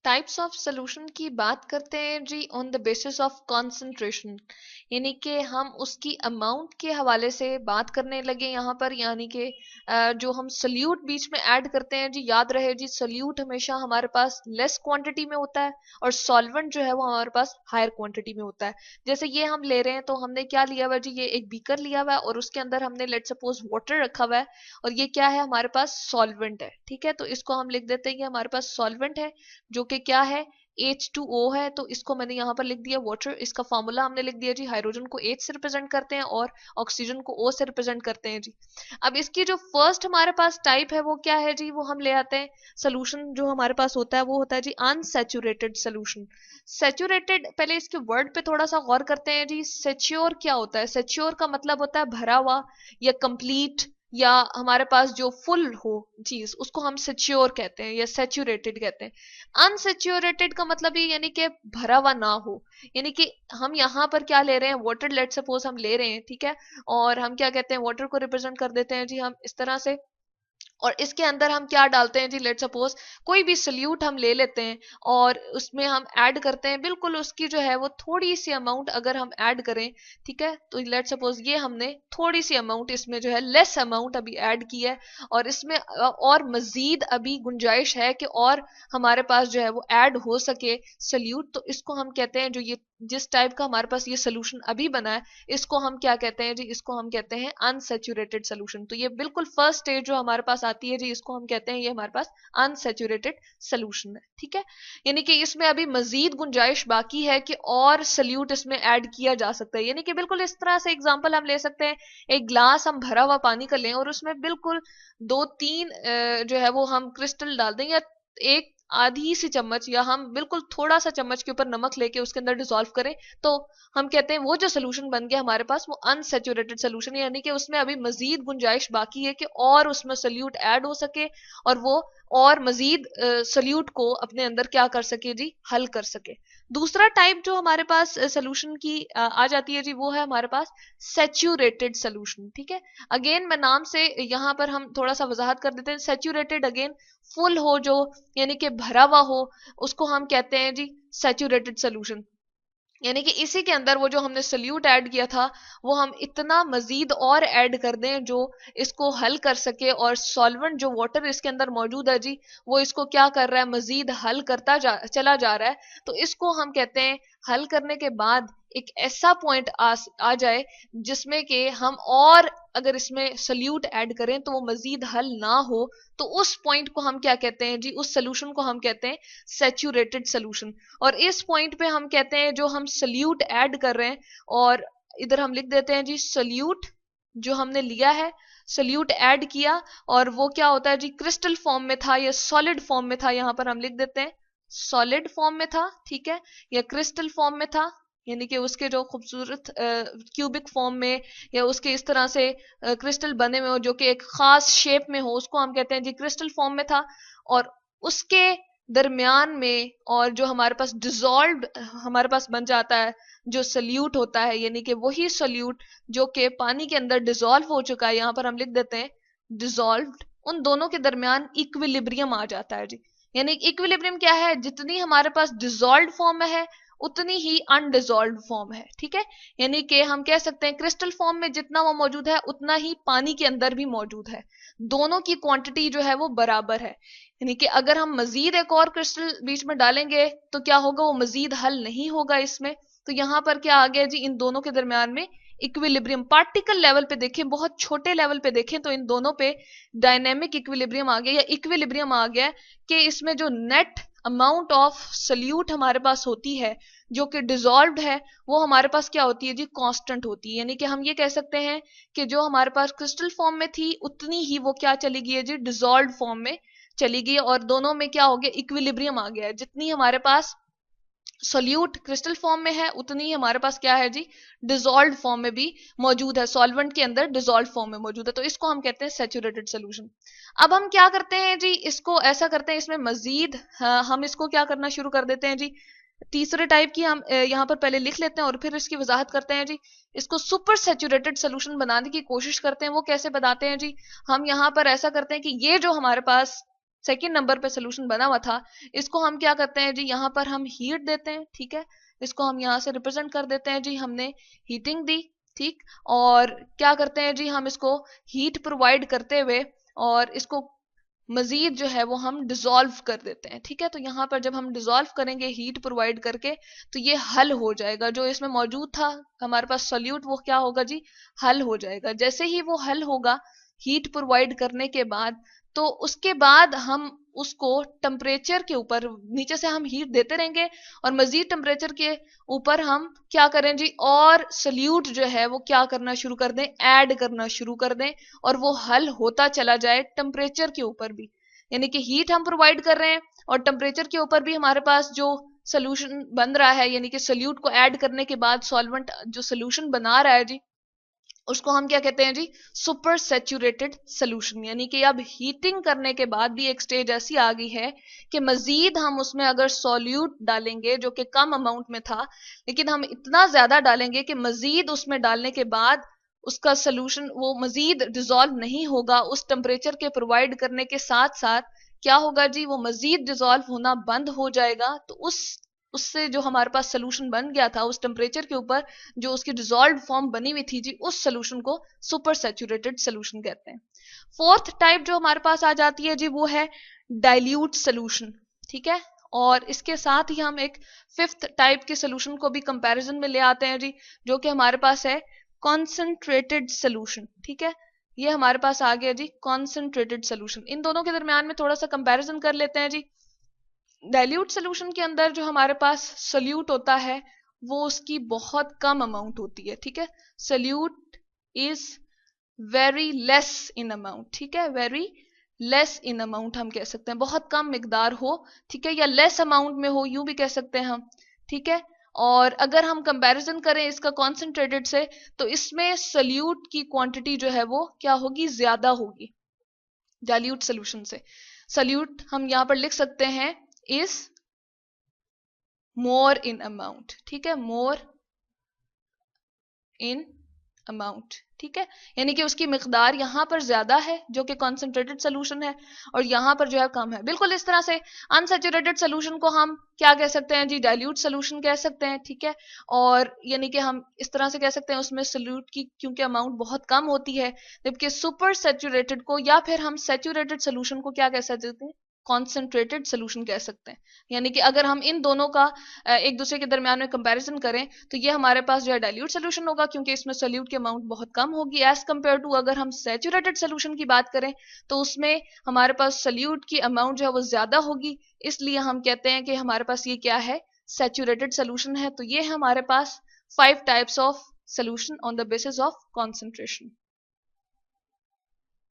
Types of solution की बात करते हैं जी on the basis of concentration, यानी कि हम उसकी अमाउंट के हवाले से बात करने लगे यहाँ पर। यानी कि जो हम सल्यूट बीच में ऐड करते हैं जी, याद रहे जी सल्यूट हमेशा हमारे पास लेस क्वांटिटी में होता है और सॉल्वेंट जो है वो हमारे पास हायर क्वांटिटी में होता है। जैसे ये हम ले रहे हैं तो हमने क्या लिया हुआ है जी, ये एक बीकर लिया हुआ है और उसके अंदर हमने लेट सपोज वाटर रखा हुआ है और ये क्या है हमारे पास सॉल्वेंट है। ठीक है, तो इसको हम लिख देते हैं कि हमारे पास सॉल्वेंट है जो कि क्या है H2O है। तो इसको मैंने यहाँ पर लिख दिया वाटर। इसका फॉर्मूला हमने लिख दिया जी, हाइड्रोजन को H से रिप्रेजेंट करते हैं और ऑक्सीजन को O से रिप्रेजेंट करते हैं जी। अब इसकी जो फर्स्ट हमारे पास टाइप है वो क्या है जी, वो हम ले आते हैं। सोल्यूशन जो हमारे पास होता है वो होता है जी अनसैचुरेटेड सोल्यूशन। सैचुरेटेड, पहले इसके वर्ड पे थोड़ा सा गौर करते हैं जी। सेच्योर क्या होता है? सेच्योर का मतलब होता है भरा हुआ या कंप्लीट या हमारे पास जो फुल हो चीज, उसको हम सिच्योर कहते हैं या सेचुरेटेड कहते हैं। अनसेचुरेटेड का मतलब ही यानी कि भरा हुआ ना हो। यानी कि हम यहाँ पर क्या ले रहे हैं, वाटर लेट सपोज हम ले रहे हैं, ठीक है, और हम क्या कहते हैं, वाटर को रिप्रेजेंट कर देते हैं जी हम इस तरह से। और इसके अंदर हम क्या डालते हैं जी, लेट सपोज कोई भी सल्यूट हम ले लेते हैं और उसमें हम ऐड करते हैं बिल्कुल उसकी जो है वो थोड़ी सी अमाउंट अगर हम ऐड करें, ठीक है, तो लेट सपोज ये हमने थोड़ी सी अमाउंट इसमें जो है लेस अमाउंट अभी ऐड की है और इसमें और मजीद अभी गुंजाइश है कि और हमारे पास जो है वो ऐड हो सके सल्यूट, तो इसको हम कहते हैं, जो ये जिस टाइप का हमारे पास ये सोल्यूशन अभी बना है, इसको हम क्या कहते हैं जी, इसको हम कहते हैं अनसेचुरेटेड सोल्यूशन। तो ये बिल्कुल फर्स्ट स्टेज जो हमारे पास आती है जी, इसको हम कहते हैं ये हमारे पास अनसेचुरेटेड सोल्यूशन है। ठीक है, यानी कि इसमें अभी मजीद गुंजाइश बाकी है कि और सल्यूट इसमें ऐड किया जा सकता है। यानी कि बिल्कुल इस तरह से एग्जाम्पल हम ले सकते हैं, एक ग्लास हम भरा हुआ पानी का लें और उसमें बिल्कुल 2-3 जो है वो हम क्रिस्टल डाल दें, या एक आधी सी चम्मच, या हम बिल्कुल थोड़ा सा चम्मच के ऊपर नमक लेके उसके अंदर डिसॉल्व करें, तो हम कहते हैं वो जो सोल्यूशन बन गया हमारे पास वो अनसेचुरेटेड सोल्यूशन। यानी कि उसमें अभी मजीद गुंजाइश बाकी है कि और उसमें सोल्यूट ऐड हो सके और वो और मजीद सोल्यूट को अपने अंदर क्या कर सके जी, हल कर सके। दूसरा टाइप जो हमारे पास सोल्यूशन की आ जाती है जी, वो है हमारे पास सेचुरेटेड सोल्यूशन। ठीक है, अगेन मैं नाम से यहाँ पर हम थोड़ा सा वजाहत कर देते हैं। सेचुरेटेड अगेन फुल हो जो, यानी कि भरा हुआ हो, उसको हम कहते हैं जी सैचुरेटेड सोल्यूशन। यानी कि इसी के अंदर वो जो हमने सल्यूट ऐड किया था वो हम इतना मजीद और ऐड कर दें जो इसको हल कर सके, और सॉल्वेंट जो वाटर इसके अंदर मौजूद है जी, वो इसको क्या कर रहा है, मजीद हल करता चला जा रहा है। तो इसको हम कहते हैं हल करने के बाद एक ऐसा पॉइंट आ जाए जिसमें कि हम और अगर इसमें सल्यूट ऐड करें तो वो मजीद हल ना हो, तो उस पॉइंट को हम क्या कहते हैं जी, उस सोल्यूशन को हम कहते हैं सैचुरेटेड सोल्यूशन। और इस पॉइंट पे हम कहते हैं जो हम सल्यूट ऐड कर रहे हैं, और इधर हम लिख देते हैं जी सल्यूट जो हमने लिया है, सल्यूट ऐड किया, और वो क्या होता है जी, क्रिस्टल फॉर्म में था या सॉलिड फॉर्म में था, यहां पर हम लिख देते हैं सॉलिड फॉर्म में था, ठीक है, या क्रिस्टल फॉर्म में था, यानी कि उसके जो खूबसूरत क्यूबिक फॉर्म में या उसके इस तरह से क्रिस्टल बने हुए हो जो कि एक खास शेप में हो, उसको हम कहते हैं जी क्रिस्टल फॉर्म में था। और उसके दरमियान में और जो हमारे पास डिजॉल्व हमारे पास बन जाता है जो सल्यूट होता है, यानी कि वही सल्यूट जो कि पानी के अंदर डिजॉल्व हो चुका है, यहां पर हम लिख देते हैं डिजॉल्व्ड, उन दोनों के दरमियान इक्विलिब्रियम आ जाता है जी। यानी इक्विलिब्रियम क्या है, जितनी हमारे पास डिजॉल्व फॉर्म में है उतनी ही अनडिजॉल्व फॉर्म है। ठीक है, यानी कि हम कह सकते हैं क्रिस्टल फॉर्म में जितना वो मौजूद है उतना ही पानी के अंदर भी मौजूद है, दोनों की क्वांटिटी जो है वो बराबर है। यानी कि अगर हम मजीद एक और क्रिस्टल बीच में डालेंगे तो क्या होगा, वो मजीद हल नहीं होगा इसमें। तो यहां पर क्या आ गया जी, इन दोनों के दरमियान में इक्विलिब्रियम, पार्टिकल लेवल पे देखें, बहुत छोटे लेवल पे देखें तो इन दोनों पे डायनेमिक इक्विलिब्रियम आ गया या इक्विलिब्रियम आ गया कि इसमें जो नेट अमाउंट ऑफ सल्यूट हमारे पास होती है जो कि डिजॉल्व्ड है, वो हमारे पास क्या होती है जी, कांस्टेंट होती है। यानी कि हम ये कह सकते हैं कि जो हमारे पास क्रिस्टल फॉर्म में थी उतनी ही वो क्या चली गई है जी, डिजॉल्व्ड फॉर्म में चली गई, और दोनों में क्या हो गया, इक्विलिब्रियम आ गया है। जितनी हमारे पास सोल्यूट क्रिस्टल फॉर्म में है उतनी ही हमारे पास क्या है जी, डिजॉल्व फॉर्म में भी मौजूद है, सॉल्वेंट के अंदर डिजॉल्व फॉर्म में मौजूद है। तो इसको हम कहते हैं सैचुरेटेड सोल्यूशन। अब हम क्या करते हैं जी, इसको ऐसा करते हैं, इसमें मजीद हम इसको क्या करना शुरू कर देते हैं जी, तीसरे टाइप की हम यहाँ पर पहले लिख लेते हैं और फिर इसकी वजाहत करते हैं जी। इसको सुपर सैचुरेटेड सोल्यूशन बनाने की कोशिश करते हैं। वो कैसे बताते हैं जी, हम यहाँ पर ऐसा करते हैं कि ये जो हमारे पास सेकेंड नंबर पे सोल्यूशन बना हुआ था, इसको हम क्या करते हैं जी, यहाँ पर हम हीट देते हैं, ठीक है, इसको हम यहाँ से रिप्रेजेंट कर देते हैं जी, हमने हीटिंग दी, ठीक, और क्या करते हैं जी, हम इसको हीट प्रोवाइड करते हुए और इसको मजीद जो है वो हम डिजोल्व कर देते हैं, ठीक है। तो यहाँ पर जब हम डिजोल्व करेंगे हीट प्रोवाइड करके, तो ये हल हो जाएगा, जो इसमें मौजूद था हमारे पास सोल्यूट, वो क्या होगा जी, हल हो जाएगा। जैसे ही वो हल होगा हीट प्रोवाइड करने के बाद, तो उसके बाद हम उसको टेम्परेचर के ऊपर, नीचे से हम हीट देते रहेंगे और मजीद टेम्परेचर के ऊपर हम क्या करें जी, और सोल्यूट जो है वो क्या करना शुरू कर दें, ऐड करना शुरू कर दें, और वो हल होता चला जाए टेम्परेचर के ऊपर भी। यानी कि हीट हम प्रोवाइड कर रहे हैं और टेम्परेचर के ऊपर भी हमारे पास जो सोल्यूशन बन रहा है, यानी कि सोल्यूट को ऐड करने के बाद सॉल्वेंट जो सोल्यूशन बना रहा है जी, उसको हम क्या कहते हैं जी, सुपर सेचुरेटेड सोल्यूशन। यानी कि अब हीटिंग करने के बाद भी एक स्टेज ऐसी आ गई है कि मजीद हम उसमें अगर सॉल्यूट डालेंगे, जो कि कम अमाउंट में था, लेकिन हम इतना ज्यादा डालेंगे कि मजीद उसमें डालने के बाद उसका सोल्यूशन वो मजीद डिजोल्व नहीं होगा, उस टेम्परेचर के प्रोवाइड करने के साथ साथ क्या होगा जी, वो मजीद डिजोल्व होना बंद हो जाएगा। तो उससे जो हमारे पास सोल्यूशन बन गया था उस टेम्परेचर के ऊपर, जो उसकी डिजोल्व फॉर्म बनी हुई थी जी, उस सोल्यूशन को सुपर सैचुरेटेड सोल्यूशन कहते हैं। फोर्थ टाइप जो हमारे पास आ जाती है जी, वो है डाइल्यूट सोल्यूशन, ठीक है। और इसके साथ ही हम एक फिफ्थ टाइप के सोल्यूशन को भी कंपैरिजन में ले आते हैं जी, जो कि हमारे पास है कॉन्सेंट्रेटेड सोल्यूशन, ठीक है। ये हमारे पास आ गया जी कॉन्सेंट्रेटेड सोल्यूशन। इन दोनों के दरमियान में थोड़ा सा कंपैरिजन कर लेते हैं जी। डाइल्यूट सोल्यूशन के अंदर जो हमारे पास सोल्यूट होता है वो उसकी बहुत कम अमाउंट होती है, ठीक है। Solute is very less in amount, ठीक है, वेरी लेस इन अमाउंट हम कह सकते हैं, बहुत कम मिकदार हो, ठीक है, या लेस अमाउंट में हो, यूं भी कह सकते हैं हम, ठीक है। और अगर हम कंपैरिजन करें इसका कॉन्सेंट्रेटेड से, तो इसमें सोल्यूट की क्वांटिटी जो है वो क्या होगी, ज्यादा होगी डाइल्यूट सोल्यूशन से। सोल्यूट हम यहां पर लिख सकते हैं इज मोर इन अमाउंट, ठीक है, मोर इन अमाउंट, ठीक है। यानी कि उसकी मिकदार यहां पर ज्यादा है जो कि कॉन्सेंट्रेटेड सोल्यूशन है, और यहां पर जो है कम है। बिल्कुल इस तरह से अनसैचुरेटेड सोल्यूशन को हम क्या कह सकते हैं जी, डाइल्यूट सोल्यूशन कह सकते हैं, ठीक है। और यानी कि हम इस तरह से कह सकते हैं उसमें सोल्यूट की क्योंकि अमाउंट बहुत कम होती है, जबकि सुपर सैचुरेटेड को या फिर हम सैचुरेटेड सोल्यूशन को क्या कह सकते हैं, कॉन्सेंट्रेटेड सोल्यूशन कह सकते हैं। यानी कि अगर हम इन दोनों का एक दूसरे के दरमियान में कंपैरिजन करें, तो ये हमारे पास जो है डाइल्यूट सोल्यूशन होगा, क्योंकि इसमें सोल्यूट की अमाउंट बहुत कम होगी एज कंपेयर टू अगर हम सैचुरेटेड सोल्यूशन की बात करें, तो उसमें हमारे पास सोल्यूट की अमाउंट जो है वो ज्यादा होगी। इसलिए हम कहते हैं कि हमारे पास ये क्या है, सैचुरेटेड सोल्यूशन है। तो ये हमारे पास 5 types of solution on the basis of concentration.